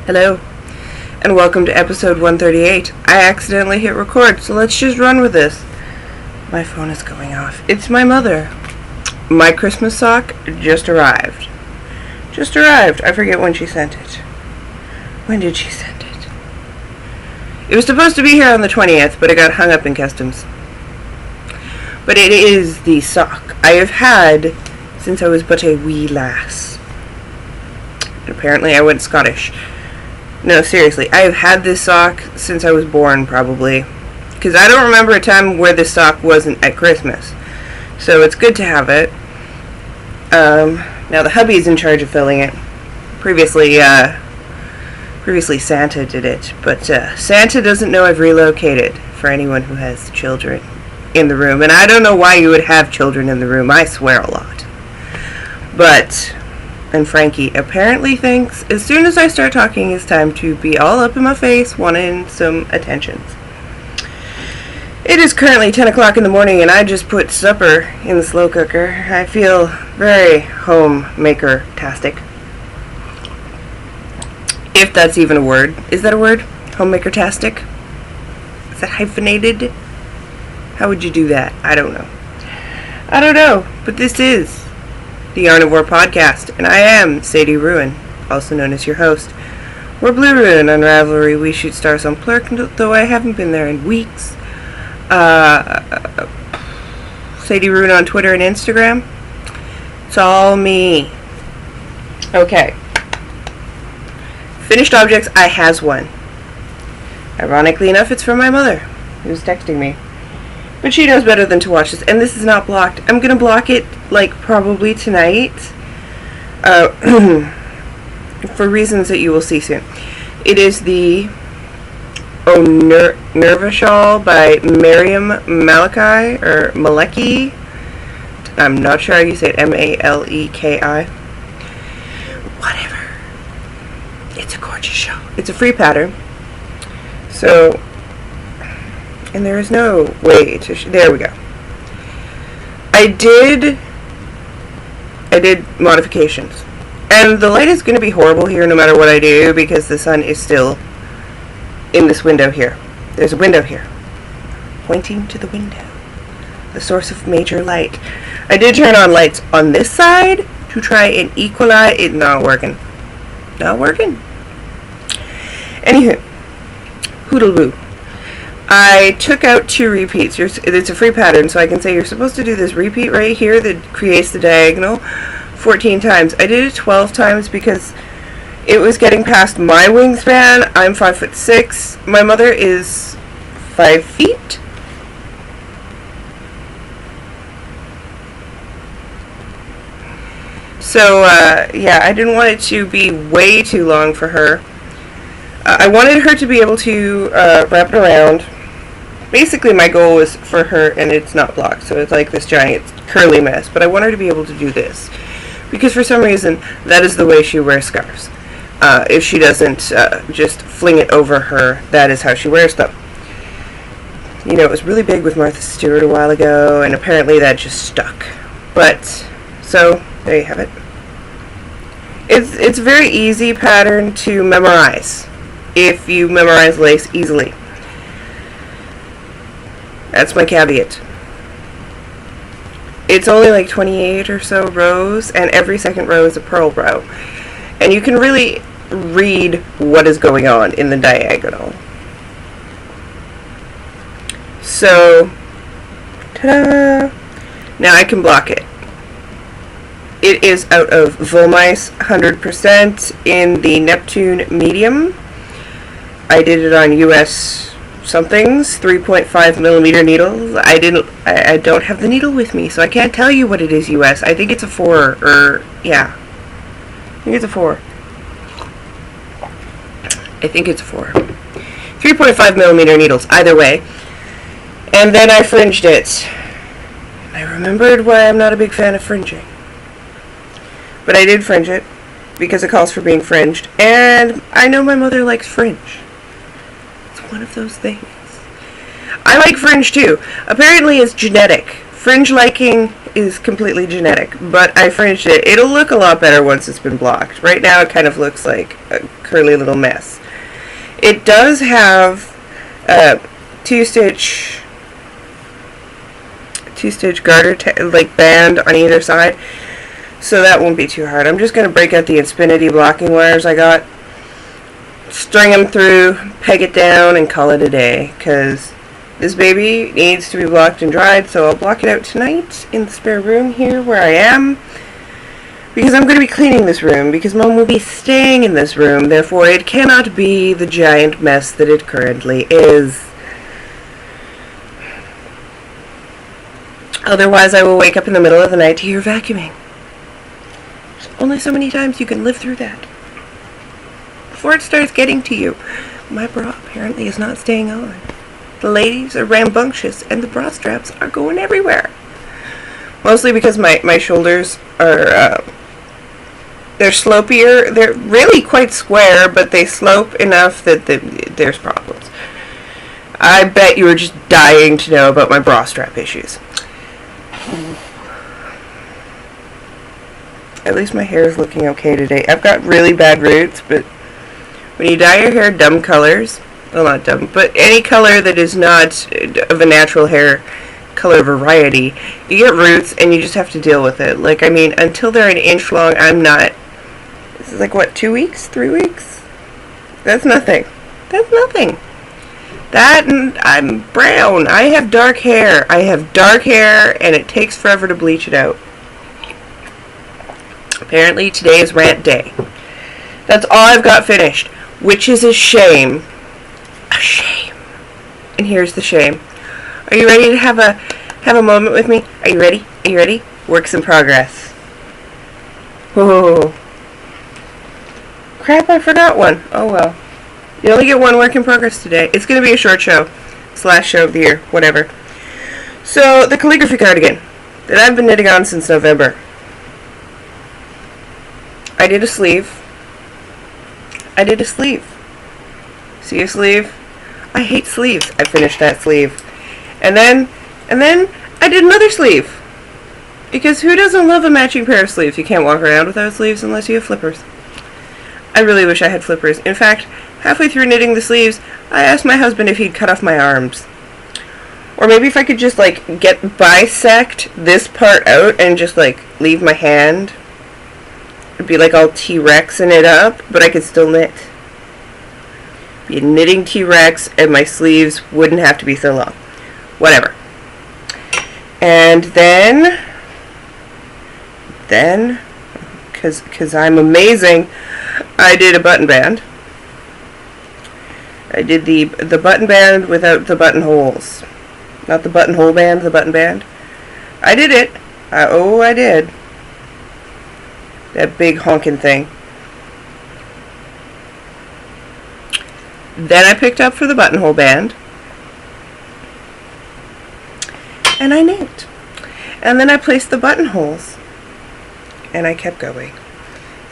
Hello, and welcome to episode 138. I accidentally hit record, so let's just run with this. My phone is going off. It's my mother. My Christmas sock just arrived. I forget when she sent it. When did she send it? It was supposed to be here on the 20th, but it got hung up in customs. But it is the sock I have had since I was but a wee lass. And apparently I went Scottish. No, seriously, I have had this sock since I was born, probably. Because I don't remember a time where this sock wasn't at Christmas. So it's good to have it. Now the hubby is in charge of filling it. Previously Santa did it. But Santa doesn't know I've relocated, for anyone who has children in the room. And I don't know why you would have children in the room. I swear a lot. And Frankie apparently thinks as soon as I start talking, it's time to be all up in my face, wanting some attentions. It is currently 10 o'clock in the morning, and I just put supper in the slow cooker. I feel very homemaker-tastic. If that's even a word. Is that a word? Homemaker-tastic? Is that hyphenated? How would you do that? I don't know. But this is the Yarnivore Podcast, and I am Sadie Ruin, also known as your host. We're Blue Ruin on Ravelry. We shoot stars on Plurk, though I haven't been there in weeks. Sadie Ruin on Twitter and Instagram. It's all me. Okay. Finished objects, I has one. Ironically enough, it's from my mother, who's texting me. But she knows better than to watch this, and this is not blocked. I'm going to block it, probably tonight, for reasons that you will see soon. It is the Nerva Shawl by Miriam Maleki. I'm not sure how you say it, Maleki. Whatever. It's a gorgeous shawl. It's a free pattern. So, and there is no way to... there we go. I did modifications. And the light is going to be horrible here no matter what I do because the sun is still in this window here. There's a window here. Pointing to the window. The source of major light. I did turn on lights on this side to try and equalize... It's not working. Anywho. Hoodle-boo. I took out 2 repeats. It's a free pattern, so I can say you're supposed to do this repeat right here that creates the diagonal 14 times. I did it 12 times because it was getting past my wingspan. I'm 5'6". My mother is 5 feet. So, yeah, I didn't want it to be way too long for her. I wanted her to be able to wrap it around. Basically, my goal was for her, and it's not blocked, so it's like this giant curly mess. But I want her to be able to do this. Because for some reason, that is the way she wears scarves. If she doesn't just fling it over her, that is how she wears them. You know, it was really big with Martha Stewart a while ago, and apparently that just stuck. But, so, there you have it. It's a very easy pattern to memorize, if you memorize lace easily. That's my caveat. It's only 28 or so rows, and every second row is a purl row. And you can really read what is going on in the diagonal. So, ta-da! Now I can block it. It is out of Volmice 100% in the Neptune medium. I did it on US somethings, 3.5 millimeter needles. I don't have the needle with me, so I can't tell you what it is US. I think it's a 4, yeah. I think it's a 4. 3.5 millimeter needles, either way. And then I fringed it. I remembered why I'm not a big fan of fringing. But I did fringe it, because it calls for being fringed. And I know my mother likes fringe. One of those things. I like fringe too. Apparently it's genetic. Fringe liking is completely genetic, but I furnished it. It'll look a lot better once it's been blocked. Right now it kind of looks like a curly little mess. It does have a two-stitch garter like band on either side, so that won't be too hard. I'm just going to break out the Infinity blocking wires I got, string them through, peg it down, and call it a day, because this baby needs to be blocked and dried. So I'll block it out tonight in the spare room here where I am, because I'm going to be cleaning this room, because Mom will be staying in this room. Therefore, it cannot be the giant mess that it currently is. Otherwise, I will wake up in the middle of the night to hear vacuuming. There's only so many times you can live through that before it starts getting to you. My bra apparently is not staying on. The ladies are rambunctious, and the bra straps are going everywhere. Mostly because my shoulders are, they're slopier. They're really quite square, but they slope enough that there's problems. I bet you were just dying to know about my bra strap issues. At least my hair is looking okay today. I've got really bad roots, but when you dye your hair dumb colors, well, not dumb, but any color that is not of a natural hair color variety, you get roots and you just have to deal with it. Like, I mean, until they're an inch long, I'm not. This is like, what, 2 weeks? 3 weeks? That's nothing. That's nothing. That, and I'm brown. I have dark hair. And it takes forever to bleach it out. Apparently, today is rant day. That's all I've got finished, which is a shame. A shame. And here's the shame. Are you ready to have a moment with me? Are you ready? Are you ready? Works in progress. Whoa. Crap, I forgot one. Oh well. You only get one work in progress today. It's going to be a short show. / show of the year. Whatever. So, the calligraphy cardigan that I've been knitting on since November. I did a sleeve. See a sleeve? I hate sleeves. I finished that sleeve. And then I did another sleeve. Because who doesn't love a matching pair of sleeves? You can't walk around without sleeves unless you have flippers. I really wish I had flippers. In fact, halfway through knitting the sleeves, I asked my husband if he'd cut off my arms. Or maybe if I could just, like, bisect this part out and just, like, leave my hand. It'd be like all T-Rexing it up, but I could still knit. Be a knitting T-Rex, and my sleeves wouldn't have to be so long. Whatever. And then, because I'm amazing, I did a button band. I did the button band without the buttonholes. Not the buttonhole band, the button band. I did it. I did. That big honkin' thing. Then I picked up for the buttonhole band. And I knit. And then I placed the buttonholes. And I kept going.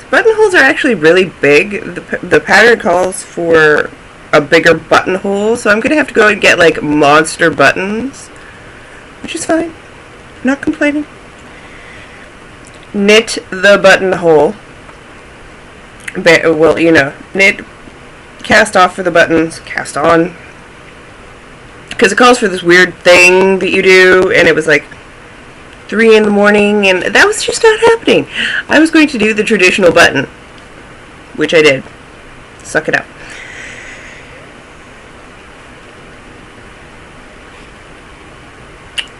The buttonholes are actually really big. The pattern calls for a bigger buttonhole, so I'm going to have to go and get, like, monster buttons. Which is fine. I'm not complaining. Knit the buttonhole. Well, you know, knit, cast off for the buttons, cast on. Because it calls for this weird thing that you do, and it was like 3 in the morning, and that was just not happening. I was going to do the traditional button, which I did. Suck it up.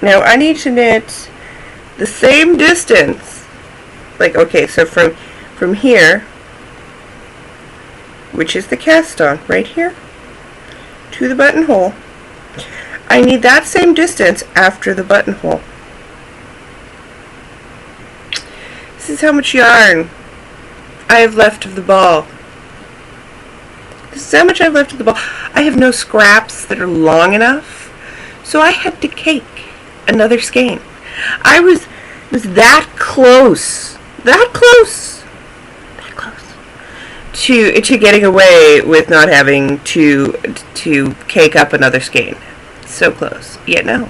Now I need to knit the same distance. Like, okay, so from here, which is the cast on, right here, to the buttonhole, I need that same distance after the buttonhole. This is how much yarn I have left of the ball. This is how much I have left of the ball. I have no scraps that are long enough, so I had to cake another skein. I was that close to getting away with not having to cake up another skein. So close. Yet no.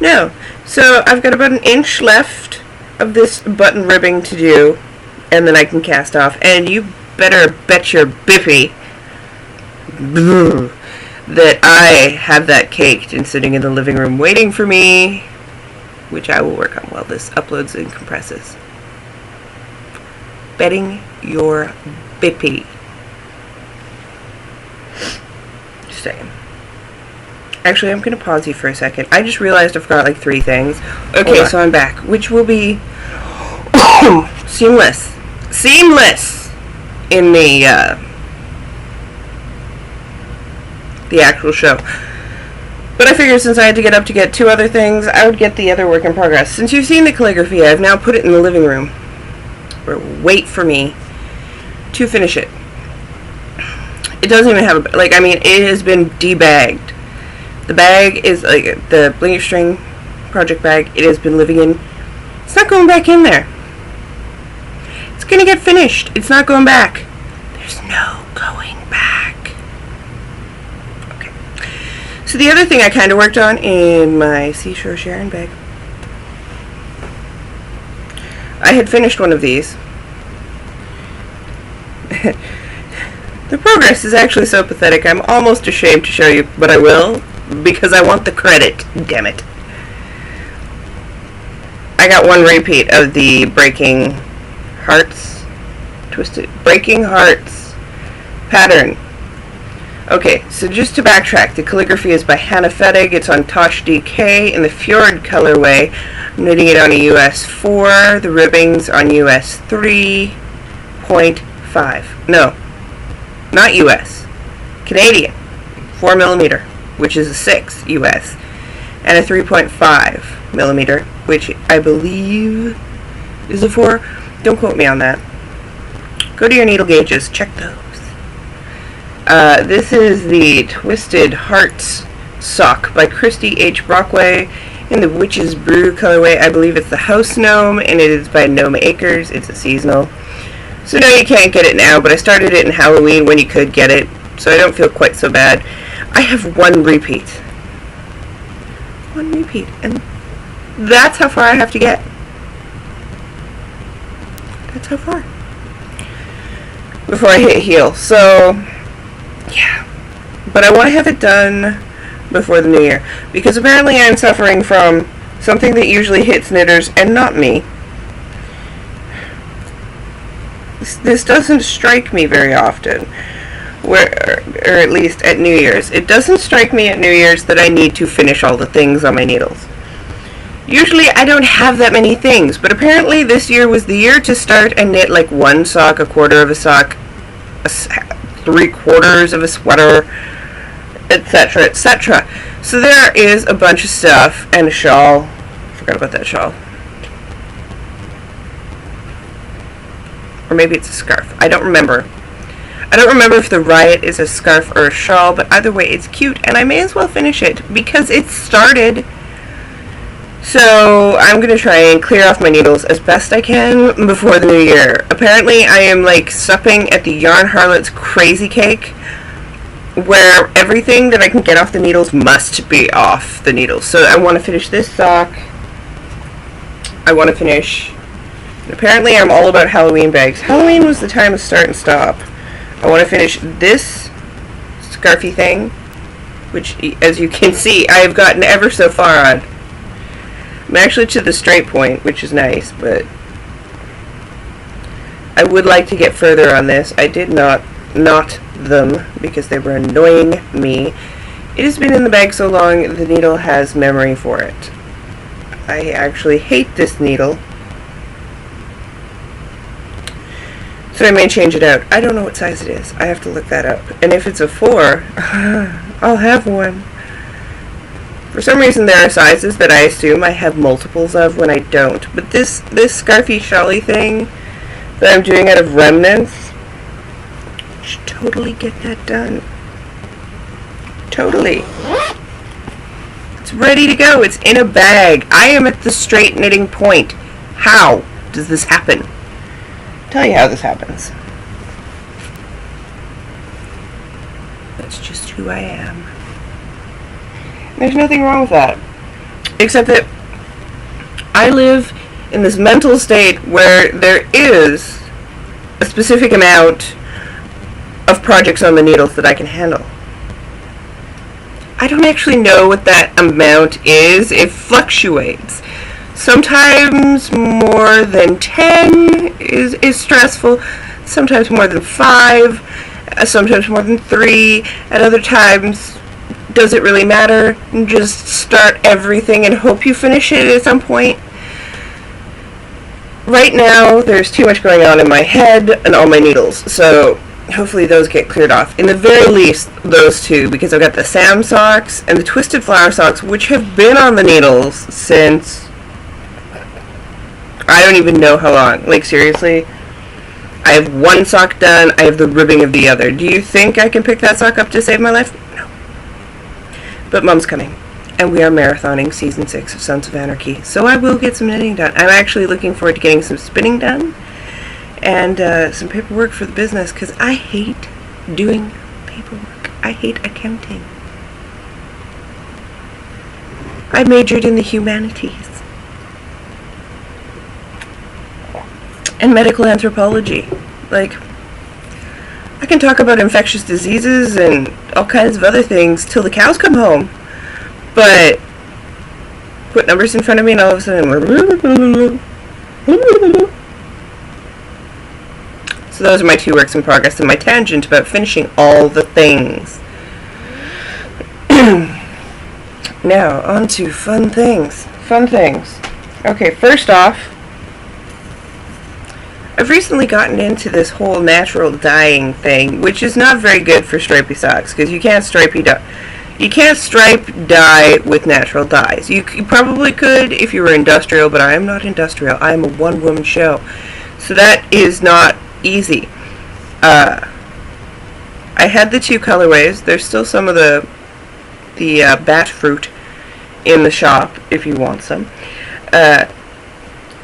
No. So I've got about an inch left of this button ribbing to do, and then I can cast off. And you better bet your bippy that I have that caked and sitting in the living room waiting for me, which I will work on while this uploads and compresses. Betting your bippy. Just saying. Actually, I'm going to pause you for a second. I just realized I forgot like 3 things. Okay, so I'm back, which will be seamless in the actual show. But I figured since I had to get up to get 2 other things, I would get the other work in progress. Since you've seen the calligraphy, I've now put it in the living room. Or wait for me to finish it. It doesn't even have it has been debagged. The bag is like the blingy string project bag. It has been living in. It's not going back in there. It's gonna get finished. It's not going back. There's no going back. Okay. So the other thing I kind of worked on in my Seashore Sharon bag. I had finished one of these. The progress is actually so pathetic, I'm almost ashamed to show you, but I will, because I want the credit, damn it. I got 1 repeat of the Breaking Hearts pattern. Okay, so just to backtrack, the calligraphy is by Hannah Fettig. It's on Tosh DK in the Fjord colorway. I'm knitting it on a US 4. The ribbing's on US 3.5. No, not US. Canadian. 4mm, which is a 6 US. And a 3.5mm, which I believe is a 4. Don't quote me on that. Go to your needle gauges. Check those. This is the Twisted Hearts sock by Christy H. Brockway in the Witch's Brew colorway. I believe it's the House Gnome, and it is by Gnome Acres. It's a seasonal. So no, you can't get it now, but I started it in Halloween when you could get it, so I don't feel quite so bad. I have 1 repeat. 1 repeat, and that's how far I have to get. That's how far. Before I hit heel. So, yeah. But I want to have it done before the new year, because apparently I'm suffering from something that usually hits knitters and not me. This doesn't strike me very often, or at least at New Year's. It doesn't strike me at New Year's that I need to finish all the things on my needles. Usually I don't have that many things, but apparently this year was the year to start and knit like 1 sock, 1/4 of a sock, 3/4 of a sweater, etc., etc. So there is a bunch of stuff, and a shawl. Forgot about that shawl. Or maybe it's a scarf. I don't remember. I don't remember if the Riot is a scarf or a shawl, but either way it's cute, and I may as well finish it because it's started. So I'm going to try and clear off my needles as best I can before the new year. Apparently I am like supping at the Yarn Harlot's Crazy Cake, where everything that I can get off the needles must be off the needles. So I want to finish this sock. I want to finish... Apparently I'm all about Halloween bags. Halloween was the time to start and stop. I want to finish this scarfy thing, which, as you can see, I have gotten ever so far on. I'm actually to the straight point, which is nice, but I would like to get further on this. I did not knot them because they were annoying me. It has been in the bag so long, the needle has memory for it. I actually hate this needle, so I may change it out. I don't know what size it is. I have to look that up. And if it's a 4, I'll have one. For some reason there are sizes that I assume I have multiples of when I don't. But this scarfy shawly thing that I'm doing out of remnants, should totally get that done. Totally. It's ready to go. It's in a bag. I am at the straight knitting point. How does this happen? I'll tell you how this happens. That's just who I am. There's nothing wrong with that. Except that I live in this mental state where there is a specific amount of projects on the needles that I can handle. I don't actually know what that amount is. It fluctuates. Sometimes more than 10 is stressful. Sometimes more than 5. Sometimes more than 3. At other times, does it really matter? Just start everything and hope you finish it at some point. Right now, there's too much going on in my head and all my needles, so hopefully those get cleared off. In the very least, those two, because I've got the Sam socks and the Twisted Flower socks, which have been on the needles since I don't even know how long. Like, seriously, I have one sock done, I have the ribbing of the other. Do you think I can pick that sock up to save my life? No. But Mom's coming, and we are marathoning Season 6 of Sons of Anarchy, so I will get some knitting done. I'm actually looking forward to getting some spinning done, and some paperwork for the business, because I hate doing paperwork. I hate accounting. I majored in the humanities and medical anthropology. Like, I can talk about infectious diseases and all kinds of other things till the cows come home, but put numbers in front of me and all of a sudden so those are my 2 works in progress and my tangent about finishing all the things. Now, on to fun things. Fun things. Okay, first off, I've recently gotten into this whole natural dyeing thing, which is not very good for stripy socks, because you can't stripe dye with natural dyes. You probably could if you were industrial, but I am not industrial. I am a one-woman show. So that is not easy. I had the 2 colorways. There's still some of the bat fruit in the shop if you want some.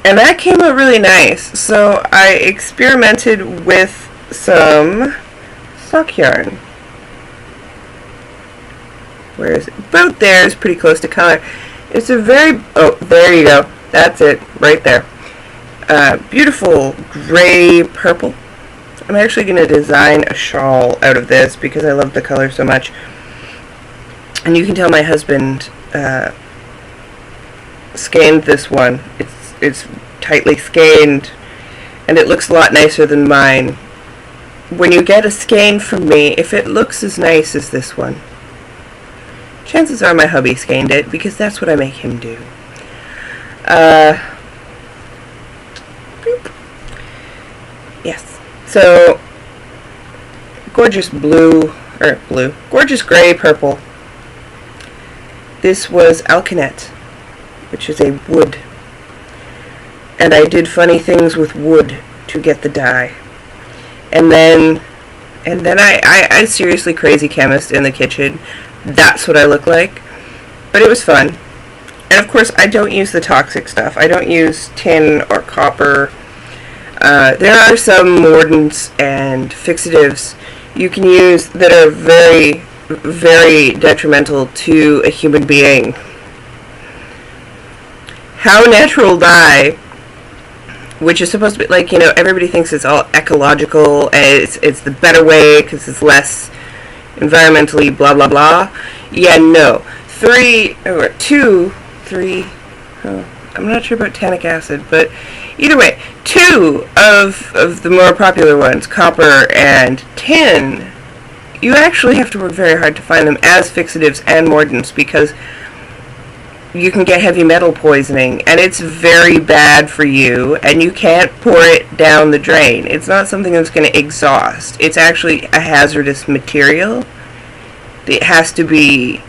And that came out really nice. So I experimented with some sock yarn. Where is it? About there is pretty close to color. It's a very... Oh, there you go. That's it. Right there. Beautiful gray purple. I'm actually going to design a shawl out of this because I love the color so much. And you can tell my husband scanned this one. It's tightly skeined, and it looks a lot nicer than mine. When you get a skein from me, if it looks as nice as this one, chances are my hubby skeined it, because that's what I make him do. Boop. Yes. So, gorgeous gorgeous gray purple. This was alkanet, which is a wood. And I did funny things with wood to get the dye. And then I seriously crazy chemist in the kitchen. That's what I look like. But it was fun. And of course, I don't use the toxic stuff. I don't use tin or copper. There are some mordants and fixatives you can use that are very, very detrimental to a human being. How natural dye, which is supposed to be, like, everybody thinks it's all ecological, and it's the better way because it's less environmentally blah blah blah. Yeah, no. 3, or 2, 3, I'm not sure about tannic acid, but either way, 2 of the more popular ones, copper and tin, you actually have to work very hard to find them as fixatives and mordants, because you can get heavy metal poisoning, and it's very bad for you, and you can't pour it down the drain. It's not something that's going to exhaust. It's actually a hazardous material. It has to be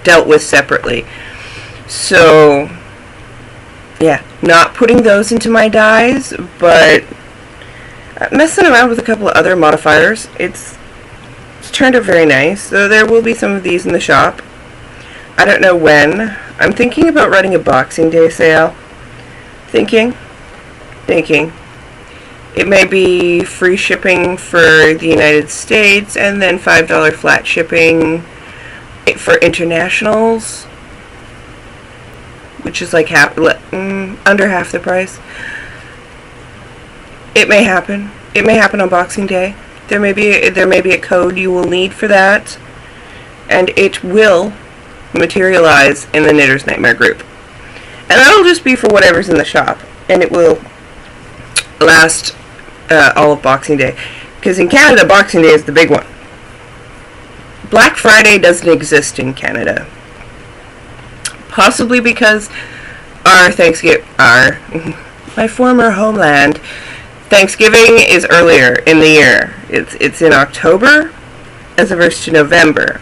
dealt with separately. So, yeah, not putting those into my dyes, but messing around with a couple of other modifiers. It's turned out very nice. So there will be some of these in the shop. I don't know when. I'm thinking about running a Boxing Day sale. Thinking. It may be free shipping for the United States, and then $5 flat shipping for internationals. which is like under half the price. It may happen. It may happen on Boxing Day. There may be a code you will need for that, and it will materialize in the Knitter's Nightmare group. And that'll just be for whatever's in the shop, and it will last all of Boxing Day. Because in Canada, Boxing Day is the big one. Black Friday doesn't exist in Canada. Possibly because my former homeland, Thanksgiving is earlier in the year. It's in October as opposed to November.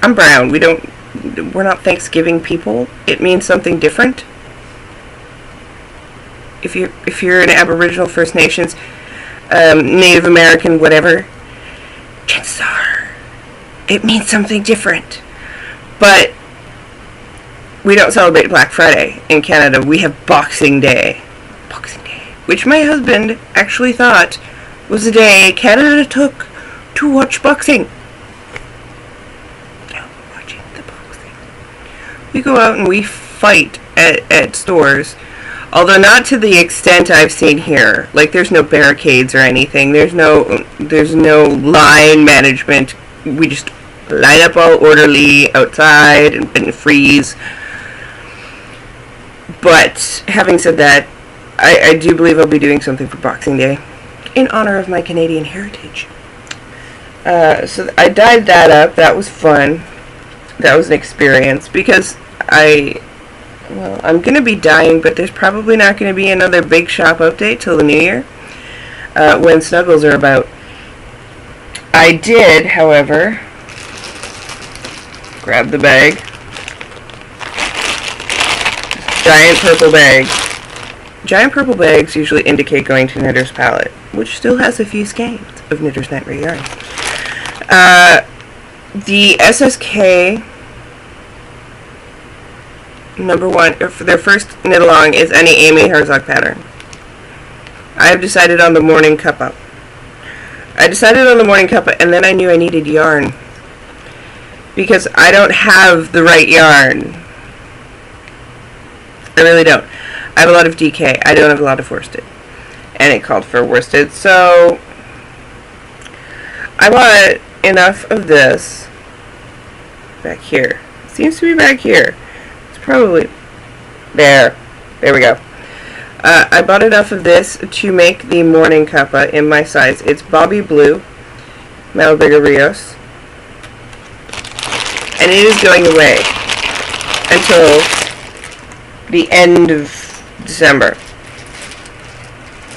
I'm brown. We're not Thanksgiving people. It means something different. If you're an Aboriginal, First Nations, Native American, whatever, chances are it means something different. But we don't celebrate Black Friday in Canada. We have Boxing Day. Boxing Day. Which my husband actually thought was the day Canada took to watch boxing. No, watching the boxing. We go out and we fight at stores. Although not to the extent I've seen here. Like, there's no barricades or anything. There's no line management. We just line up all orderly outside and freeze. But having said that, I do believe I'll be doing something for Boxing Day in honor of my Canadian heritage. So I dyed that up. That was fun. That was an experience because I'm going to be dying, but there's probably not going to be another big shop update till the new year when snuggles are about. I did, however, grab the bag. Giant purple bag. Giant purple bags usually indicate going to Knitter's Palette, which still has a few skeins of Knitter's Nightmare yarn. The SSK number one, for their first knit along is any Amy Herzog pattern. I have decided on the Morning Cup Up. And then I knew I needed yarn. Because I don't have the right yarn. I really don't. I have a lot of DK. I don't have a lot of worsted. And it called for worsted. So I bought enough of this back here. Seems to be back here. It's probably there. There we go. I bought enough of this to make the morning cuppa in my size. It's Bobby Blue, Malbigger Rios. And it is going away until the end of December.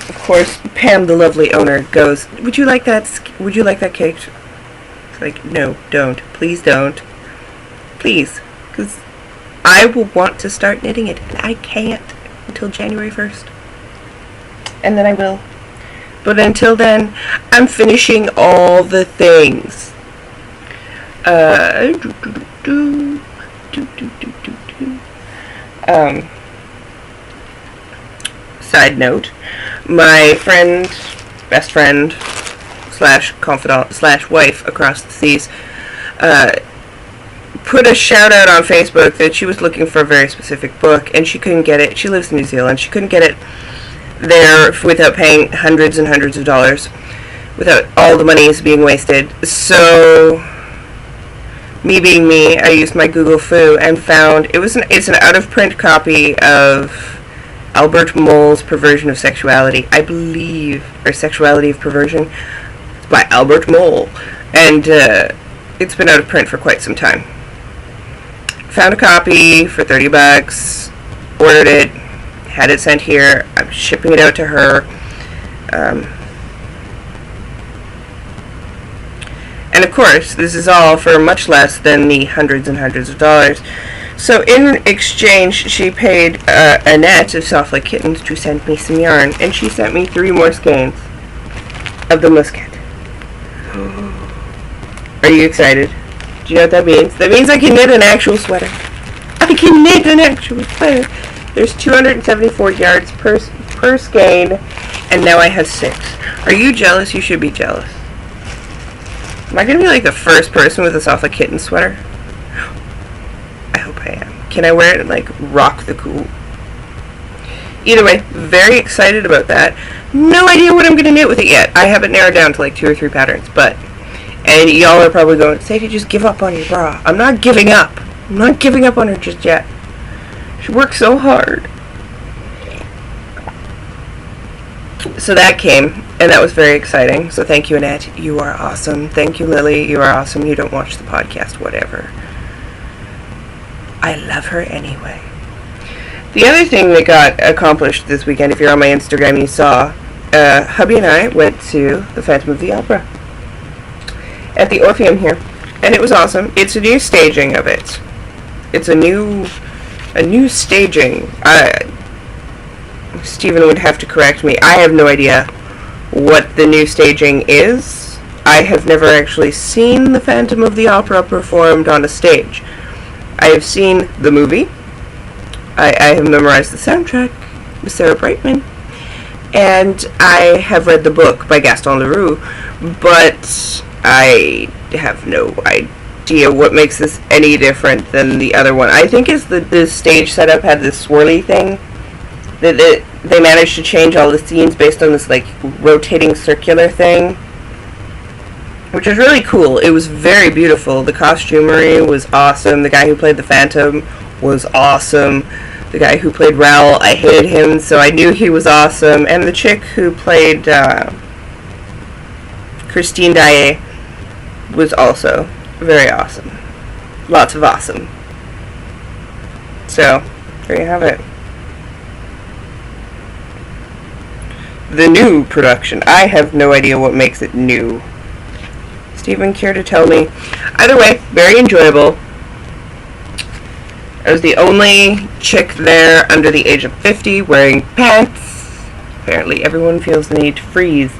Of course, Pam, the lovely owner, goes, would you like that cake? It's like, no, don't. Please don't. Please. Because I will want to start knitting it, and I can't until January 1st. And then I will. But until then, I'm finishing all the things. Side note, my friend, best friend, / confidant / wife across the seas, put a shout out on Facebook that she was looking for a very specific book and she couldn't get it. She lives in New Zealand. She couldn't get it there without paying hundreds and hundreds of dollars, without all the monies being wasted. So, me being me, I used my Google Foo and found it's an out of print copy of Albert Moll's Perversion of Sexuality, I believe, or Sexuality of Perversion. It's by Albert Moll, and it's been out of print for quite some time. Found a copy for $30, ordered it, had it sent here. I'm shipping it out to her. And of course, this is all for much less than the hundreds and hundreds of dollars. So in exchange, she paid Annette of Soft Like Kittens to send me some yarn, and she sent me 3 more skeins of the muscat. Are you excited? Do you know what that means? That means I can knit an actual sweater. I can knit an actual sweater. There's 274 yards per skein, and now I have 6. Are you jealous? You should be jealous. Am I going to be like the first person with a Soft Like Kitten sweater? I hope I am. can I wear it and like rock the cool? Either way, very excited about that. No idea what I'm going to knit with it yet. I haven't narrowed down to like 2 or 3 patterns, but, and y'all are probably going, Sadie, just give up on your bra. I'm not giving up. I'm not giving up on her just yet. She works so hard. So that came, and that was very exciting. So thank you, Annette. You are awesome. Thank you, Lily. You are awesome. You don't watch the podcast, whatever. I love her anyway. The other thing that got accomplished this weekend, if you're on my Instagram, you saw, hubby and I went to the Phantom of the Opera at the Orpheum here, and it was awesome. It's a new staging of it. It's a new staging. Stephen would have to correct me. I have no idea what the new staging is. I have never actually seen the Phantom of the Opera performed on a stage. I have seen the movie. I have memorized the soundtrack with Sarah Brightman, and I have read the book by Gaston Leroux, but I have no idea what makes this any different than the other one. I think is that the stage setup had this swirly thing. That they managed to change all the scenes based on this like rotating circular thing, which is really cool. It was very beautiful. The costumery was awesome. The guy who played the Phantom was awesome. The guy who played Raoul, I hated him, so I knew he was awesome. And the chick who played Christine Daae was also very awesome. Lots of awesome. So, there you have it. The new production. I have no idea what makes it new. Stephen, care to tell me? Either way, very enjoyable. I was the only chick there under the age of 50 wearing pants. Apparently everyone feels the need to freeze.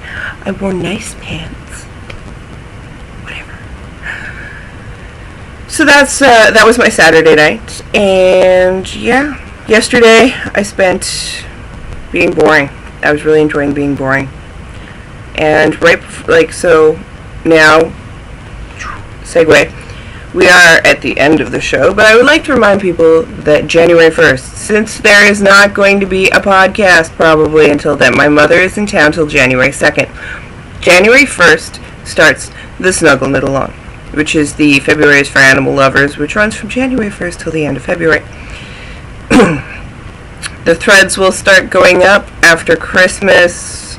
I wore nice pants. Whatever. So that was my Saturday night. And yeah, yesterday I spent being boring. I was really enjoying being boring. And so now, segue, we are at the end of the show, but I would like to remind people that January 1st, since there is not going to be a podcast probably until then, my mother is in town till January 2nd. January 1st starts the Snuggle Knit Along, which is the February is for Animal Lovers, which runs from January 1st till the end of February. The threads will start going up after Christmas.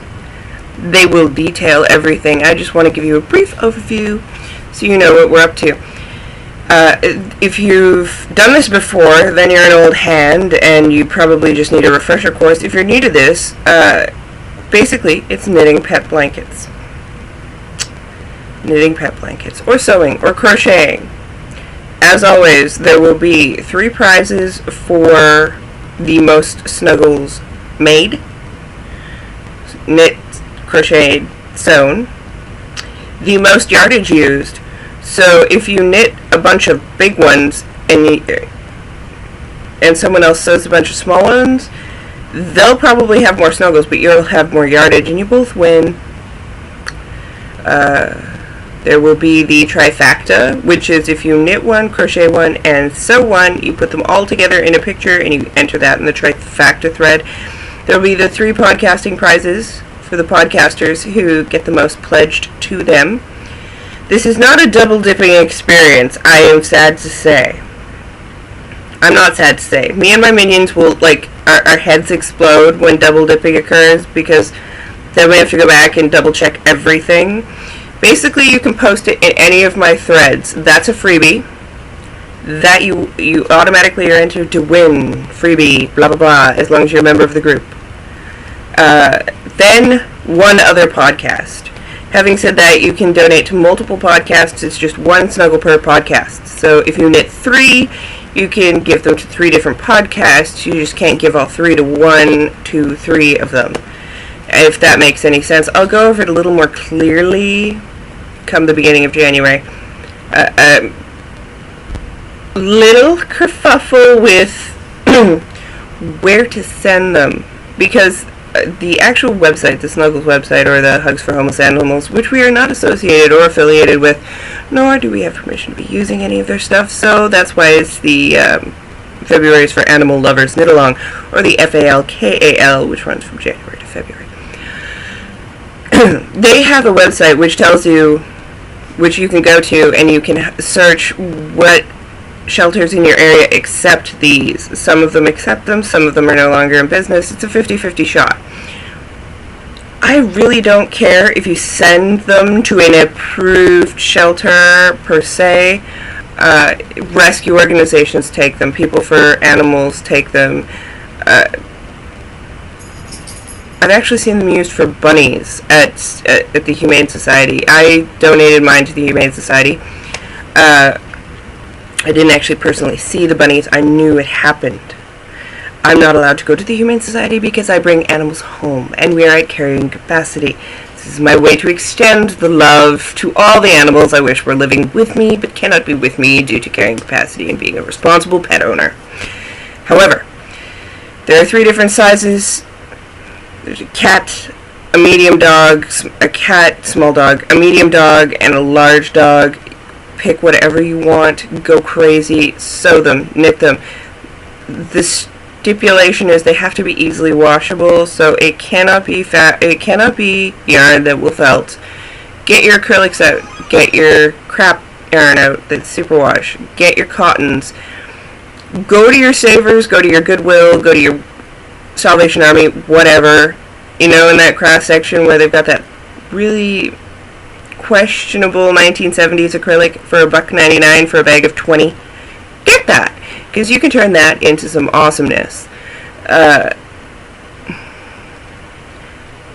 They will detail everything. I just want to give you a brief overview so you know what we're up to. If you've done this before, then you're an old hand and you probably just need a refresher course. If you're new to this, basically it's knitting pet blankets. Knitting pet blankets, or sewing, or crocheting. As always, there will be 3 prizes for the most snuggles made, knit, crocheted, sewn, the most yardage used. So if you knit a bunch of big ones and someone else sews a bunch of small ones, they'll probably have more snuggles, but you'll have more yardage, and you both win. There will be the trifecta, which is if you knit one, crochet one, and sew one, you put them all together in a picture and you enter that in the trifecta thread. There will be the 3 podcasting prizes for the podcasters who get the most pledged to them. This is not a double dipping experience, I am sad to say. I'm not sad to say. Me and my minions will, our heads explode when double dipping occurs, because then we have to go back and double check everything. Basically, you can post it in any of my threads. That's a freebie. That you automatically are entered to win. Freebie, blah, blah, blah, as long as you're a member of the group. Then, one other podcast. Having said that, you can donate to multiple podcasts. It's just 1 snuggle per podcast. So if you knit 3, you can give them to 3 different podcasts. You just can't give all 3 to 1, 2, 3 of them. If that makes any sense. I'll go over it a little more clearly come the beginning of January. Little kerfuffle with where to send them, because the actual website, the Snuggles website, or the Hugs for Homeless Animals, which we are not associated or affiliated with, nor do we have permission to be using any of their stuff, so that's why it's the February is for Animal Lovers Knit Along, or the FALKAL, which runs from January to February. They have a website which tells you, which you can go to, and you can search what shelters in your area accept these. Some of them accept them, some of them are no longer in business. It's a 50-50 shot. I really don't care if you send them to an approved shelter per se. Rescue organizations take them. People for Animals take them. I've actually seen them used for bunnies at the Humane Society. I donated mine to the Humane Society. I didn't actually personally see the bunnies. I knew it happened. I'm not allowed to go to the Humane Society because I bring animals home, and we are at carrying capacity. This is my way to extend the love to all the animals I wish were living with me, but cannot be with me due to carrying capacity and being a responsible pet owner. However, there are 3 different sizes. There's a cat, a medium dog, a cat, small dog, a medium dog, and a large dog. Pick whatever you want, go crazy, sew them, knit them. The stipulation is they have to be easily washable, so it cannot be yarn that will felt. Get your acrylics out, get your crap yarn out that's superwash, get your cottons. Go to your Savers, go to your Goodwill, go to your Salvation Army, whatever, in that cross section where they've got that really questionable 1970s acrylic for $1.99 for a bag of 20. Get that, because you can turn that into some awesomeness.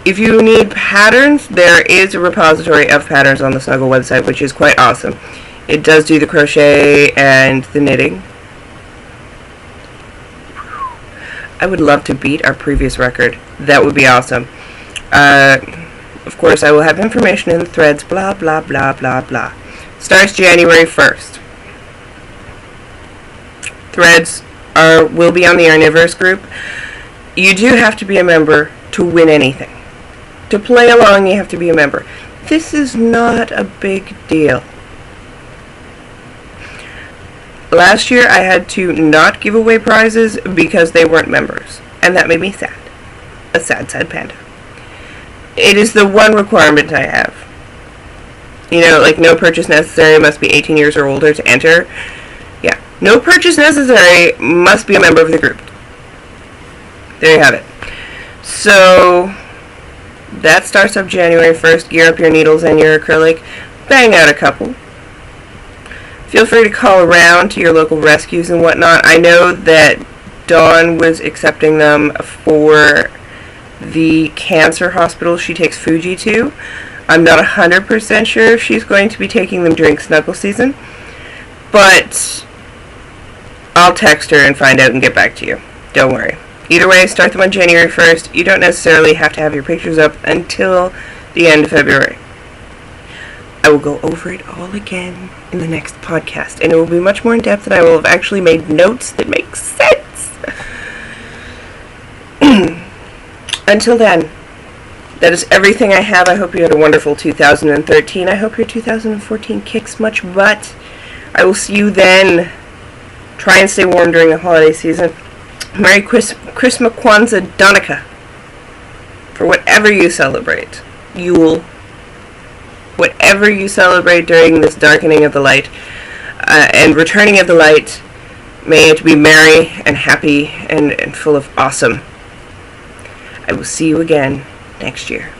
If you need patterns, there is a repository of patterns on the Snuggle website, which is quite awesome. It does do the crochet and the knitting. I would love to beat our previous record. That would be awesome. Of course, I will have information in the threads, blah, blah, blah, blah, blah. Starts January 1st. Threads will be on the Yarniverse group. You do have to be a member to win anything. To play along, you have to be a member. This is not a big deal. Last year, I had to not give away prizes because they weren't members. And that made me sad. A sad, sad panda. It is the one requirement I have. Like no purchase necessary, must be 18 years or older to enter. Yeah, no purchase necessary, must be a member of the group. There you have it. So, that starts up January 1st. Gear up your needles and your acrylic. Bang out a couple. Feel free to call around to your local rescues and whatnot. I know that Dawn was accepting them for the cancer hospital she takes Fuji to. I'm not 100% sure if she's going to be taking them during snuggle season, but I'll text her and find out and get back to you. Don't worry. Either way, start them on January 1st. You don't necessarily have to have your pictures up until the end of February. I will go over it all again in the next podcast, and it will be much more in depth, and I will have actually made notes that make sense. Until then, that is everything I have. I hope you had a wonderful 2013. I hope your 2014 kicks much butt. I will see you then. Try and stay warm during the holiday season. Merry Christmas, Kwanzaa, Hanukkah. For whatever you celebrate. Yule. Whatever you celebrate during this darkening of the light and returning of the light, may it be merry and happy and full of awesome. I will see you again next year.